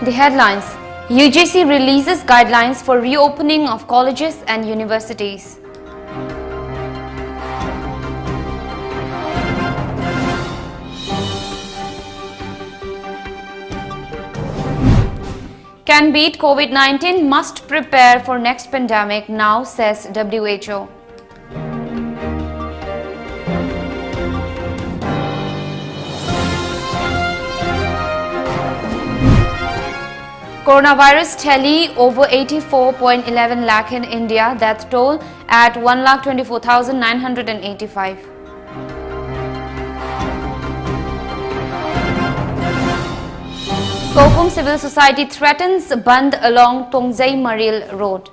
The headlines: UGC releases guidelines for reopening of colleges and universities. Can beat COVID-19, must prepare for next pandemic now, says WHO. Coronavirus tally over 84.11 lakh in India, death toll at 1,24,985. Kokum Civil Society threatens Band along Tongzai Maril Road.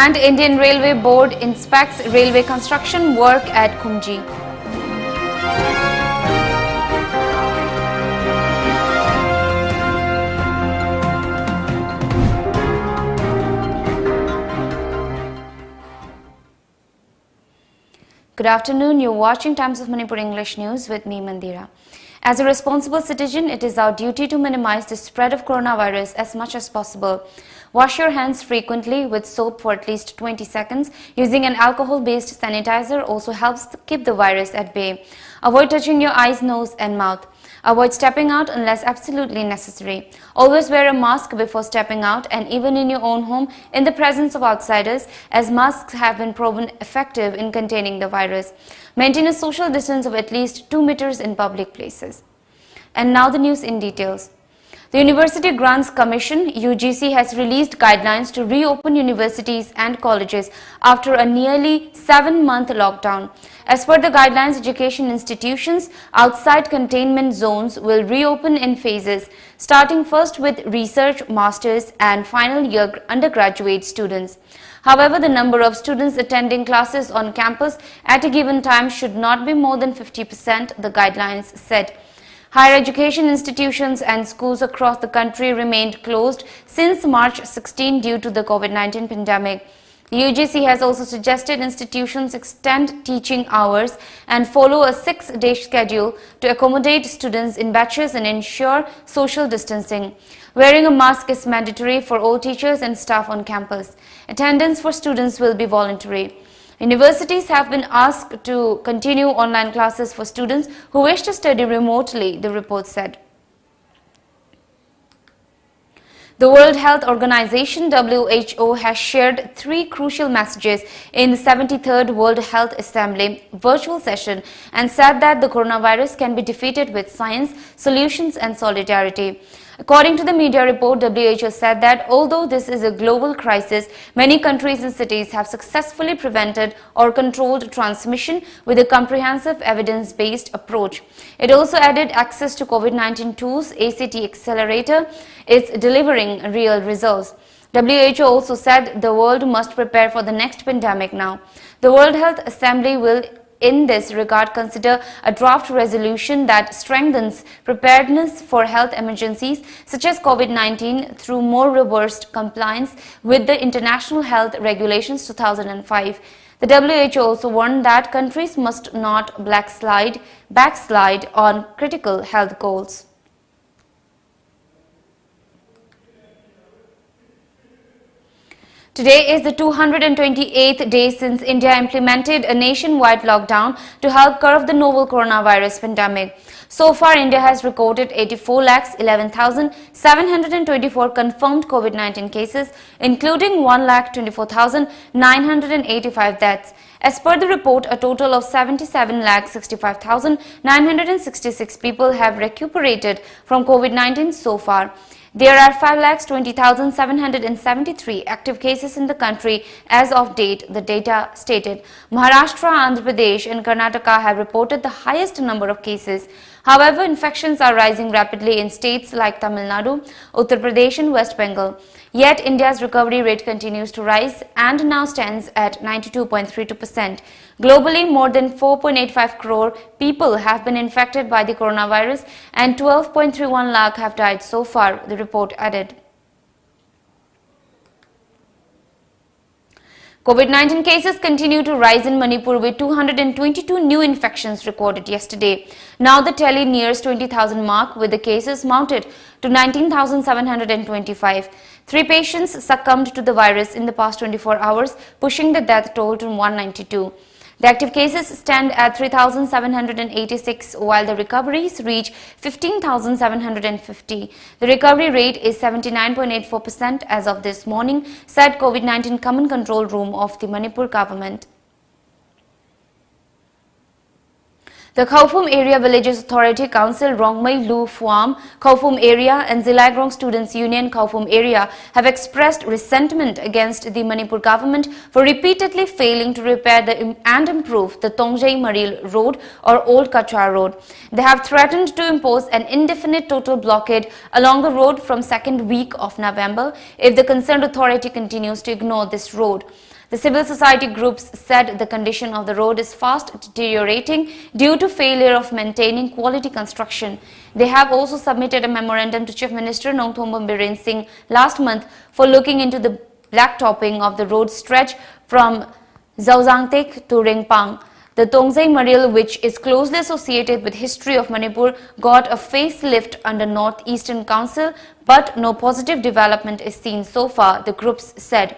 And Indian Railway Board inspects railway construction work at Kumji. Good afternoon, you're watching Times of Manipur English News with me, Mandira. As a responsible citizen, it is our duty to minimize the spread of coronavirus as much as possible. Wash your hands frequently with soap for at least 20 seconds. Using an alcohol-based sanitizer also helps keep the virus at bay. Avoid touching your eyes, nose and mouth. Avoid stepping out unless absolutely necessary. Always wear a mask before stepping out and even in your own home in the presence of outsiders, as masks have been proven effective in containing the virus. Maintain a social distance of at least 2 meters in public places. And now the news in details. The University Grants Commission (UGC) has released guidelines to reopen universities and colleges after a nearly 7-month lockdown. As per the guidelines, education institutions outside containment zones will reopen in phases, starting first with research, masters and final year undergraduate students. However, the number of students attending classes on campus at a given time should not be more than 50%, the guidelines said. Higher education institutions and schools across the country remained closed since March 16 due to the COVID-19 pandemic. The UGC has also suggested institutions extend teaching hours and follow a 6-day schedule to accommodate students in batches and ensure social distancing. Wearing a mask is mandatory for all teachers and staff on campus. Attendance for students will be voluntary. Universities have been asked to continue online classes for students who wish to study remotely, the report said. The World Health Organization (WHO) has shared 3 crucial messages in the 73rd World Health Assembly virtual session and said that the coronavirus can be defeated with science, solutions and solidarity. According to the media report, WHO said that although this is a global crisis, many countries and cities have successfully prevented or controlled transmission with a comprehensive evidence-based approach. It also added access to COVID-19 tools. ACT Accelerator is delivering real results. WHO also said the world must prepare for the next pandemic now. The World Health Assembly will in this regard consider a draft resolution that strengthens preparedness for health emergencies such as COVID-19 through more robust compliance with the International Health Regulations 2005. The WHO also warned that countries must not backslide on critical health goals. Today is the 228th day since India implemented a nationwide lockdown to help curb the novel coronavirus pandemic. So far, India has recorded 84,11,724 confirmed COVID-19 cases, including 1,24,985 deaths. As per the report, a total of 77,65,966 people have recuperated from COVID-19 so far. There are 5,20,773 active cases in the country as of date, the data stated. Maharashtra, Andhra Pradesh and Karnataka have reported the highest number of cases. However, infections are rising rapidly in states like Tamil Nadu, Uttar Pradesh and West Bengal. Yet, India's recovery rate continues to rise and now stands at 92.32%. Globally, more than 4.85 crore people have been infected by the coronavirus and 12.31 lakh have died so far, the report added. COVID-19 cases continue to rise in Manipur with 222 new infections recorded yesterday. Now the tally nears 20,000 mark with the cases mounted to 19,725. 3 patients succumbed to the virus in the past 24 hours, pushing the death toll to 192. The active cases stand at 3,786 while the recoveries reach 15,750. The recovery rate is 79.84% as of this morning, said COVID-19 Command Control Room of the Manipur government. The Khaufum Area Villages Authority Council Rongmei Lu Phuam, Khaufum Area and Zilaigrong Students Union Khaufum Area have expressed resentment against the Manipur government for repeatedly failing to repair and improve the Tongjai Maril Road or Old Kachar Road. They have threatened to impose an indefinite total blockade along the road from second week of November if the concerned authority continues to ignore this road. The civil society groups said the condition of the road is fast deteriorating due to failure of maintaining quality construction. They have also submitted a memorandum to Chief Minister Nongthombam Biren Singh last month for looking into the blacktopping of the road stretch from Zauzangtek to Ringpang. The Tongzai Maril, which is closely associated with history of Manipur, got a facelift under North-Eastern Council, but no positive development is seen so far, the groups said.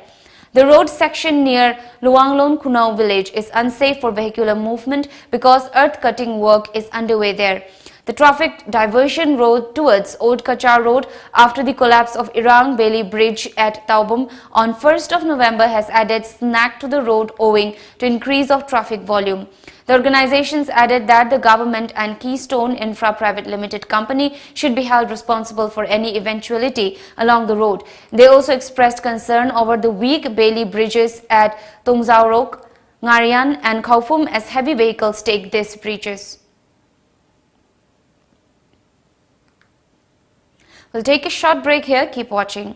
The road section near Luanglon Kunau village is unsafe for vehicular movement because earth-cutting work is underway there. The traffic diversion road towards Old Kachar Road after the collapse of Irang Bailey Bridge at Taubum on 1st of November has added snag to the road owing to increase of traffic volume. The organizations added that the government and Keystone Infra Private Limited Company should be held responsible for any eventuality along the road. They also expressed concern over the weak Bailey bridges at Tungzaorok, Ngarian and Khaufum as heavy vehicles take these bridges. We'll take a short break here. Keep watching.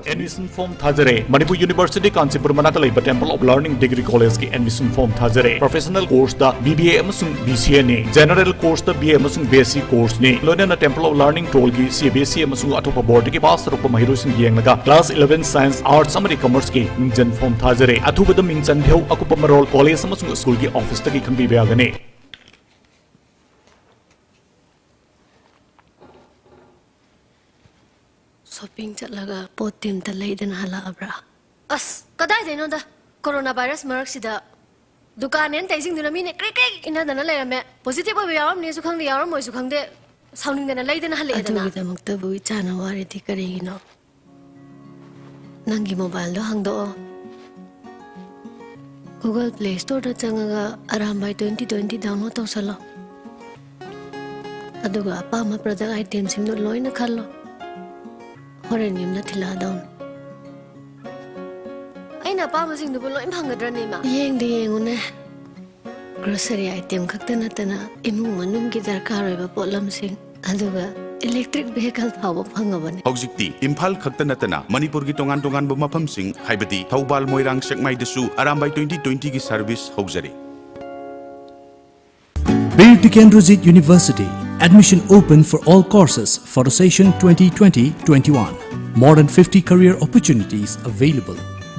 Admission form Thazare, Manipur University Kanchipur Manaka Temple of Learning Degree College ki admission form Thazare. Professional course the BBA amasung BCA ne. General course the BA amasung BSc course ne. Loina Temple of Learning Toll ki CBSC amasung atopa board ki pass rupa mahirusing yengnaga. Class 11 Science Arts amari Commerce ki mingjan form Thazare. Athubada mingjan dheu akupa marol college amasung school ki office ta ki khambi bayagane. Shopping chatlaga pot team ta leidan hala abra as kadai deno da coronavirus marak sida dukan en taising duna mi ne krek ina dana leirame positive ba yawam ne su khang de yawam moi su khang de sauning dana leidan hala edana adu da makta bu chana wari ti kare no nangi mobile do hang do Google Play Store da changaga arambai 2020 download tawsalo aduga apa ma product item sing do loina khallo Horen yum na thila down. Ay na pa masing dulo imhang gadra ni ma. Yeng di yeng une. Grocery item kakta na tana imung manum ki darkar ba polam sing aduga electric vehicle thaw phangabane. Hojikti Imphal kakta na tana Manipur gi tongan tongan ba mafam sing haibati Thaubal Moirang Sekmai desu arambai 2020 ki service hojari. Militant University. Admission open for all courses for the session 2020-21. More than 50 career opportunities available.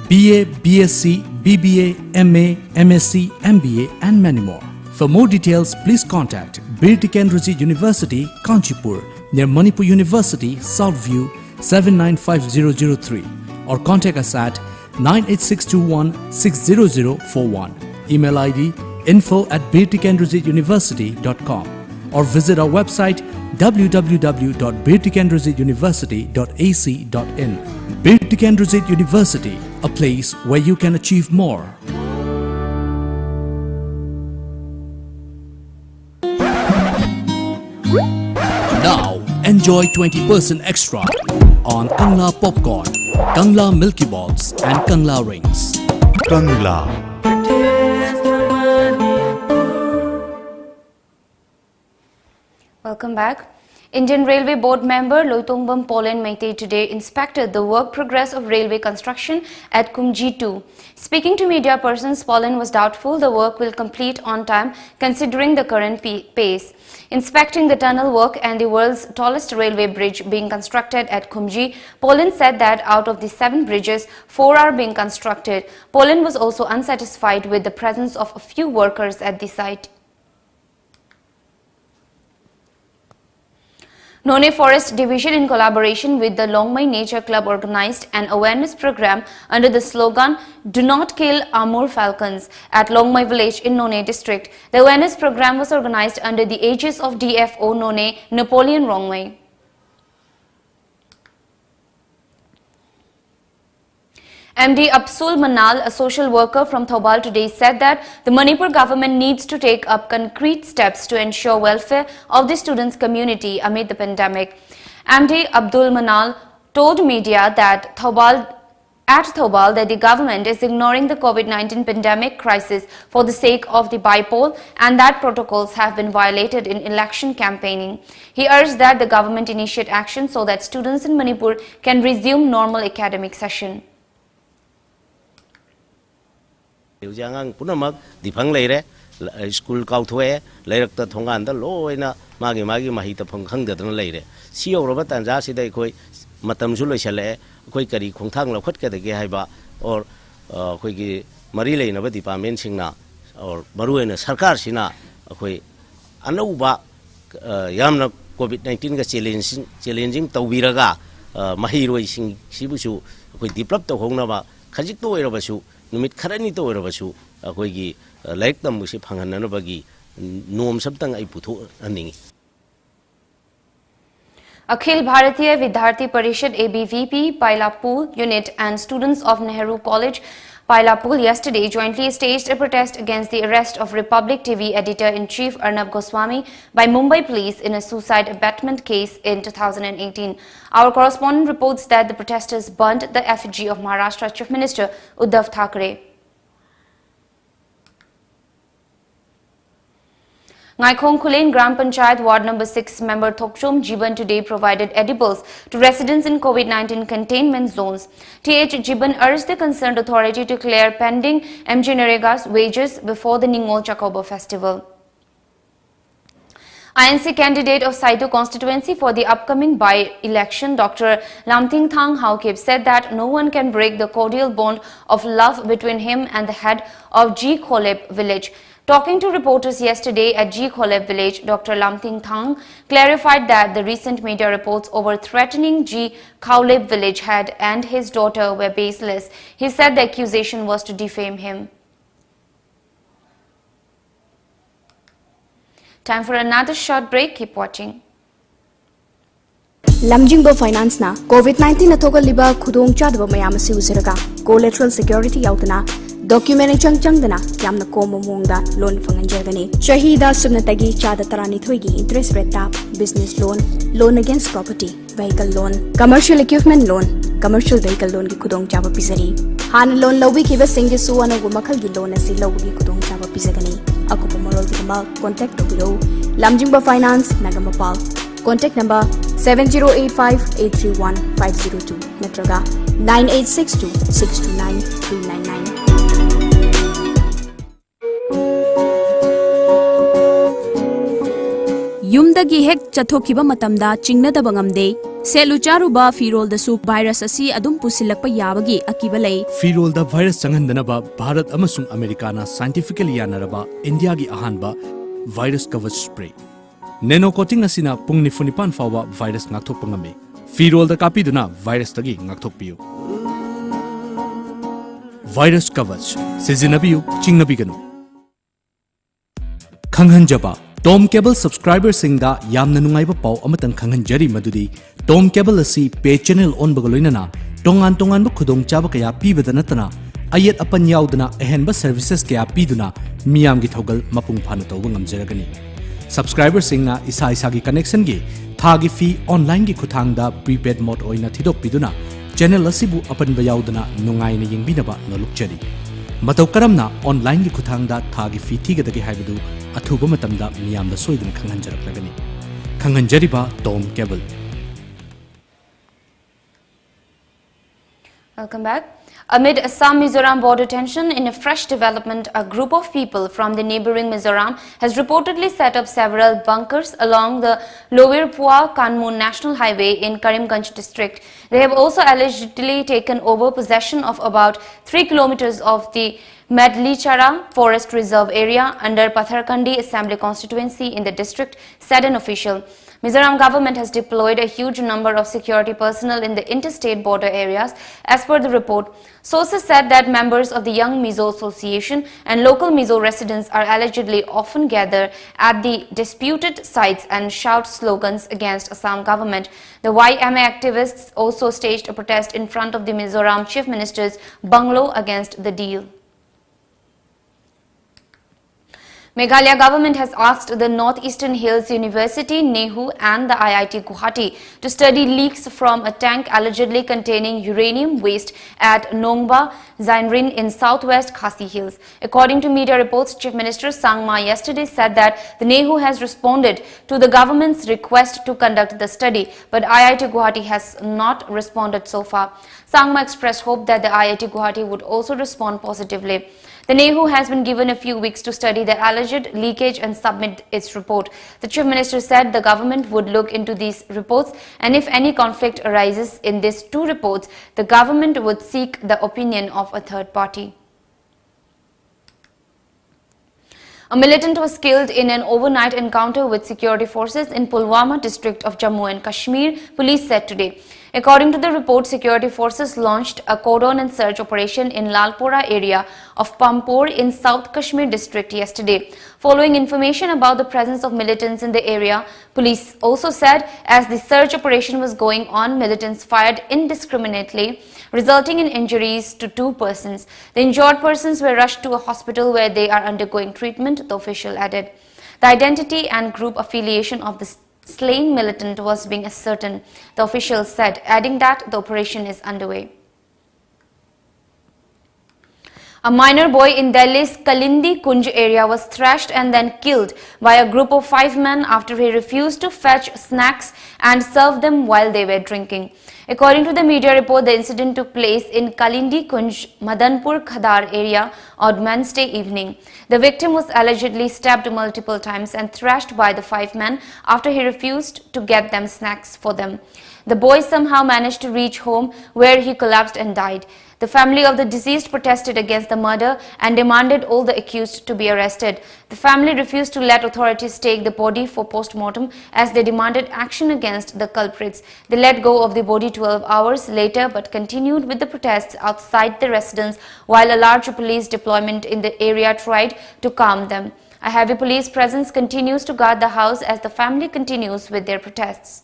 BA, BSc, BBA, MA, MSc, MBA and many more. For more details, please contact Militant University, Kanchipur, near Manipur University, Southview 795003 or contact us at 98621 60041. Email ID info@militanuniversity.com or visit our website www.militanuniversity.ac.in. Militant University, a place where you can achieve more. Now, enjoy 20% extra on Kangla Popcorn, Kangla Milky Balls and Kangla Rings. Kangla. Welcome back. Indian Railway Board member Loitongbam Pauline Meitei today inspected the work progress of railway construction at Kumji 2. Speaking to media persons, Pauline was doubtful the work will complete on time considering the current pace. Inspecting the tunnel work and the world's tallest railway bridge being constructed at Kumji, Pauline said that out of the 7 bridges, 4 are being constructed. Pauline was also unsatisfied with the presence of a few workers at the site. None Forest Division, in collaboration with the Longmai Nature Club, organized an awareness program under the slogan "Do Not Kill Amur Falcons" at Longmai village in None district. The awareness program was organized under the aegis of DFO None Napoleon Rongmai. MD Absul Manal, a social worker from Thobal, today said that the Manipur government needs to take up concrete steps to ensure welfare of the students' community amid the pandemic. MD Abdul Manal told media that at Thobal that the government is ignoring the COVID-19 pandemic crisis for the sake of the bipole and that protocols have been violated in election campaigning. He urged that the government initiate action so that students in Manipur can resume normal academic session. Jangan punamak dipang leire school kau thue leirak ta thongan da loina magi mahita phangkhang da dan leire siyo roba tanja sidai khoi matam su loisale khoi kari khongthang lokhat ka de ge haiba or khoi gi mari leina ba department singna or maruena sarkar sina khoi anauba yamna COVID-19 ga challenging tawbiraga mahiroi sing sibusu khoi develop to hongna ba khajik to era basu numit kharani to rabasu akoi gi like tam musi phangan bagi nom sabtang ai putho aningi. Akhil Bharatiya Vidyarthi Parishad ABVP Pailapur unit and students of Nehru College Pailapur yesterday jointly staged a protest against the arrest of Republic TV editor-in-chief Arnab Goswami by Mumbai police in a suicide abetment case in 2018. Our correspondent reports that the protesters burnt the effigy of Maharashtra Chief Minister Uddhav Thackeray. Ngaikhong Khulain Gram Panchayat Ward number 6 member Thokchom Jiban today provided edibles to residents in COVID-19 containment zones. TH Jiban urged the concerned authority to clear pending MJ Narega's wages before the Ningol Chakoba festival. INC candidate of Saitu constituency for the upcoming by-election, Dr. Lam Ting Tang said that no one can break the cordial bond of love between him and the head of G. Kholeb village. Talking to reporters yesterday at G. Kholeb village, Dr. Lam Ting Tang clarified that the recent media reports over threatening G. Kholeb village head and his daughter were baseless. He said the accusation was to defame him. Time for another short break. Keep watching. Lamjingbo Finance na COVID-19 athoga liba khudong chadba mayam asi usiraga collateral security yautana document changdana yamna komo mongda loan fanganjagani shahida subnatagi chada tarani thoigi interest rate tap business loan against property vehicle loan commercial equipment loan commercial vehicle loan ki khudong chaba pisari han loan lobi ki ba singi su ana gu makhal gi loan asi lobi khudong chaba pisagani akupa morol bima contact obiro Lamjingbo Finance Nagamapal. Contact number 7085-831-502 natraga 9862-629-399. Yumdagi hek chathokiba matamda chingnadaba ngamde selucharuba firol da su virus asi adum pusilakpa yabagi akiba lei firol da virus changandanaba Bharat amasung Americana scientifically yanaraba India gi ahanba virus cover spray nano coating asina pungni funipan fawa virus ngakthok pangame firol da kapiduna virus tagi ngakthok piu virus coverage sizinabiu chingnabiganu khanghanjaba Tom Cable subscriber singda yamna nungaiba pau amatang khanghanjari madudi Tom Cable asi pay channel on bagaloinana tongan ba khudong chaba kaya pibada natana ayet apan yaudana ehenba services kaya piduna miyam gi thogal mapung phana tawba ngamjaragani subscriber singna isa gi connection gi thagi fee online gi khuthangda prepaid mode oina thidok piduna channel asibu apan ba yaudana nungaina yengbinaba nolukchari matau karamna online gi khuthangda thagi fee thigadagi haibadu athuba matamda miyamda soidana khanghanjaraklagani Khanganjariba Tom Cable. Welcome back. Amid Assam-Mizoram border tension, in a fresh development, a group of people from the neighboring Mizoram has reportedly set up several bunkers along the Lower-Pua-Kanmun National Highway in Karimganj district. They have also allegedly taken over possession of about 3 kilometers of the Medlichara Forest Reserve area under Patharkandi Assembly constituency in the district, said an official. Mizoram government has deployed a huge number of security personnel in the interstate border areas, as per the report. Sources said that members of the Young Mizo Association and local Mizo residents are allegedly often gather at the disputed sites and shout slogans against Assam government. The YMA activists also staged a protest in front of the Mizoram Chief Minister's bungalow against the deal. Meghalaya government has asked the Northeastern Hills University, NEHU and the IIT Guwahati to study leaks from a tank allegedly containing uranium waste at Nongba, Zainrin in southwest Khasi Hills. According to media reports, Chief Minister Sangma yesterday said that the NEHU has responded to the government's request to conduct the study, but IIT Guwahati has not responded so far. Sangma expressed hope that the IIT Guwahati would also respond positively. The NEHU has been given a few weeks to study the alleged leakage and submit its report. The Chief Minister said the government would look into these reports, and if any conflict arises in these two reports, the government would seek the opinion of a third party. A militant was killed in an overnight encounter with security forces in Pulwama district of Jammu and Kashmir, police said today. According to the report, security forces launched a cordon and search operation in Lalpora area of Pampore in South Kashmir district yesterday. Following information about the presence of militants in the area, police also said as the search operation was going on, militants fired indiscriminately, resulting in injuries to 2 persons. The injured persons were rushed to a hospital where they are undergoing treatment, the official added. The identity and group affiliation of the slain militant was being ascertained, the official said, adding that the operation is underway. A minor boy in Delhi's Kalindi Kunj area was thrashed and then killed by a group of 5 men after he refused to fetch snacks and serve them while they were drinking. According to the media report, the incident took place in Kalindi Kunj, Madanpur Khadar area on Wednesday evening. The victim was allegedly stabbed multiple times and thrashed by the 5 men after he refused to get them snacks for them. The boy somehow managed to reach home where he collapsed and died. The family of the deceased protested against the murder and demanded all the accused to be arrested. The family refused to let authorities take the body for post-mortem as they demanded action against the culprits. They let go of the body 12 hours later but continued with the protests outside the residence while a large police deployment in the area tried to calm them. A heavy police presence continues to guard the house as the family continues with their protests.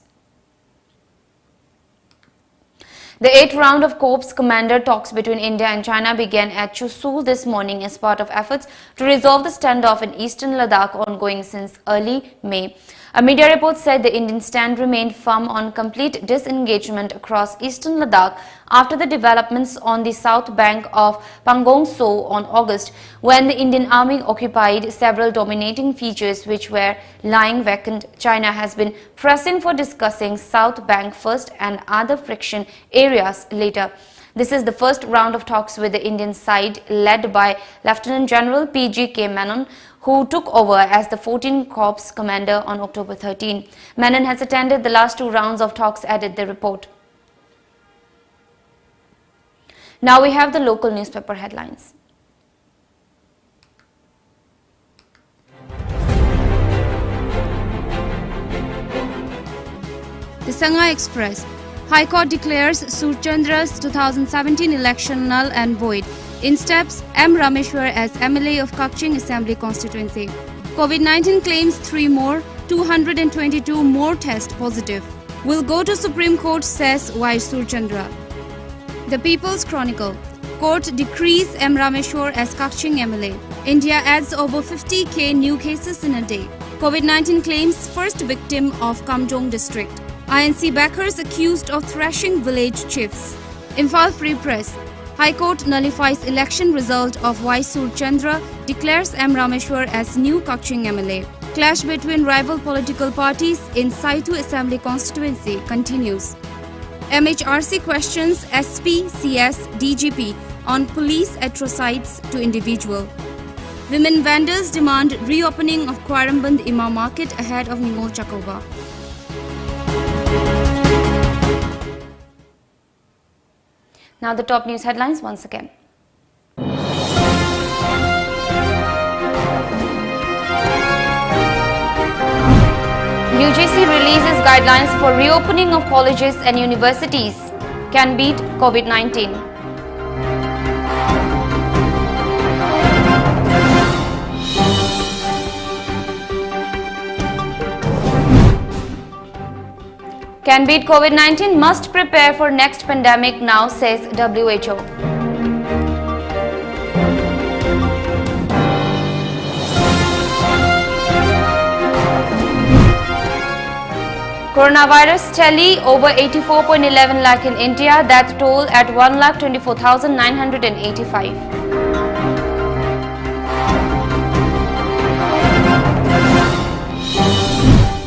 The 8th round of Corps Commander talks between India and China began at Chushul this morning as part of efforts to resolve the standoff in eastern Ladakh ongoing since early May. A media report said the Indian stand remained firm on complete disengagement across eastern Ladakh after the developments on the south bank of Pangong So on August, when the Indian Army occupied several dominating features which were lying vacant. China has been pressing for discussing south bank first and other friction areas later. This is the first round of talks with the Indian side led by Lieutenant General P.G.K. Menon, who took over as the 14th Corps Commander on October 13. Menon has attended the last 2 rounds of talks, added the report. Now we have the local newspaper headlines. The Sangha Express. High Court declares Surchandra's 2017 election null and void. In steps, M. Rameshwar as MLA of Kakching Assembly Constituency. COVID-19 claims 3 more, 222 more test positive. Will go to Supreme Court, says Y. Surchandra. The People's Chronicle. Court decrees M. Rameshwar as Kakching MLA. India adds over 50k new cases in a day. COVID-19 claims first victim of Kamjong district. INC backers accused of thrashing village chiefs. Imphal Free Press. High Court nullifies election result of Y. Surchandra, declares M. Rameshwar as new Kakching MLA. Clash between rival political parties in Saitu Assembly constituency continues. MHRC questions SP, CS, DGP on police atrocides to individual. Women vendors demand reopening of Quaramband Imam Market ahead of Ningol Chakova. Now the top news headlines once again. UGC releases guidelines for reopening of colleges and universities. Can beat COVID-19. Can beat COVID-19, must prepare for next pandemic now, says WHO. Coronavirus tally over 84.11 lakh in India, that toll at 1,24,985.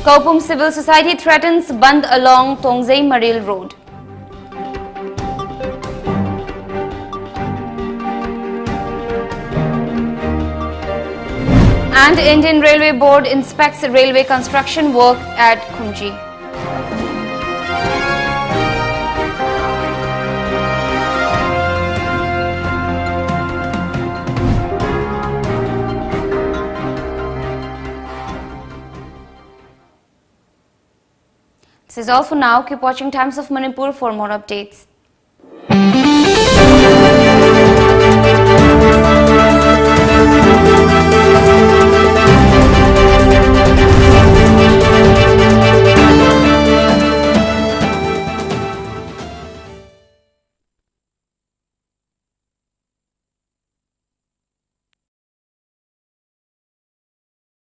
Kaupum Civil Society threatens Band along Tongzei Maril Road. And Indian Railway Board inspects railway construction work at Khumji. This is all for now. Keep watching Times of Manipur for more updates.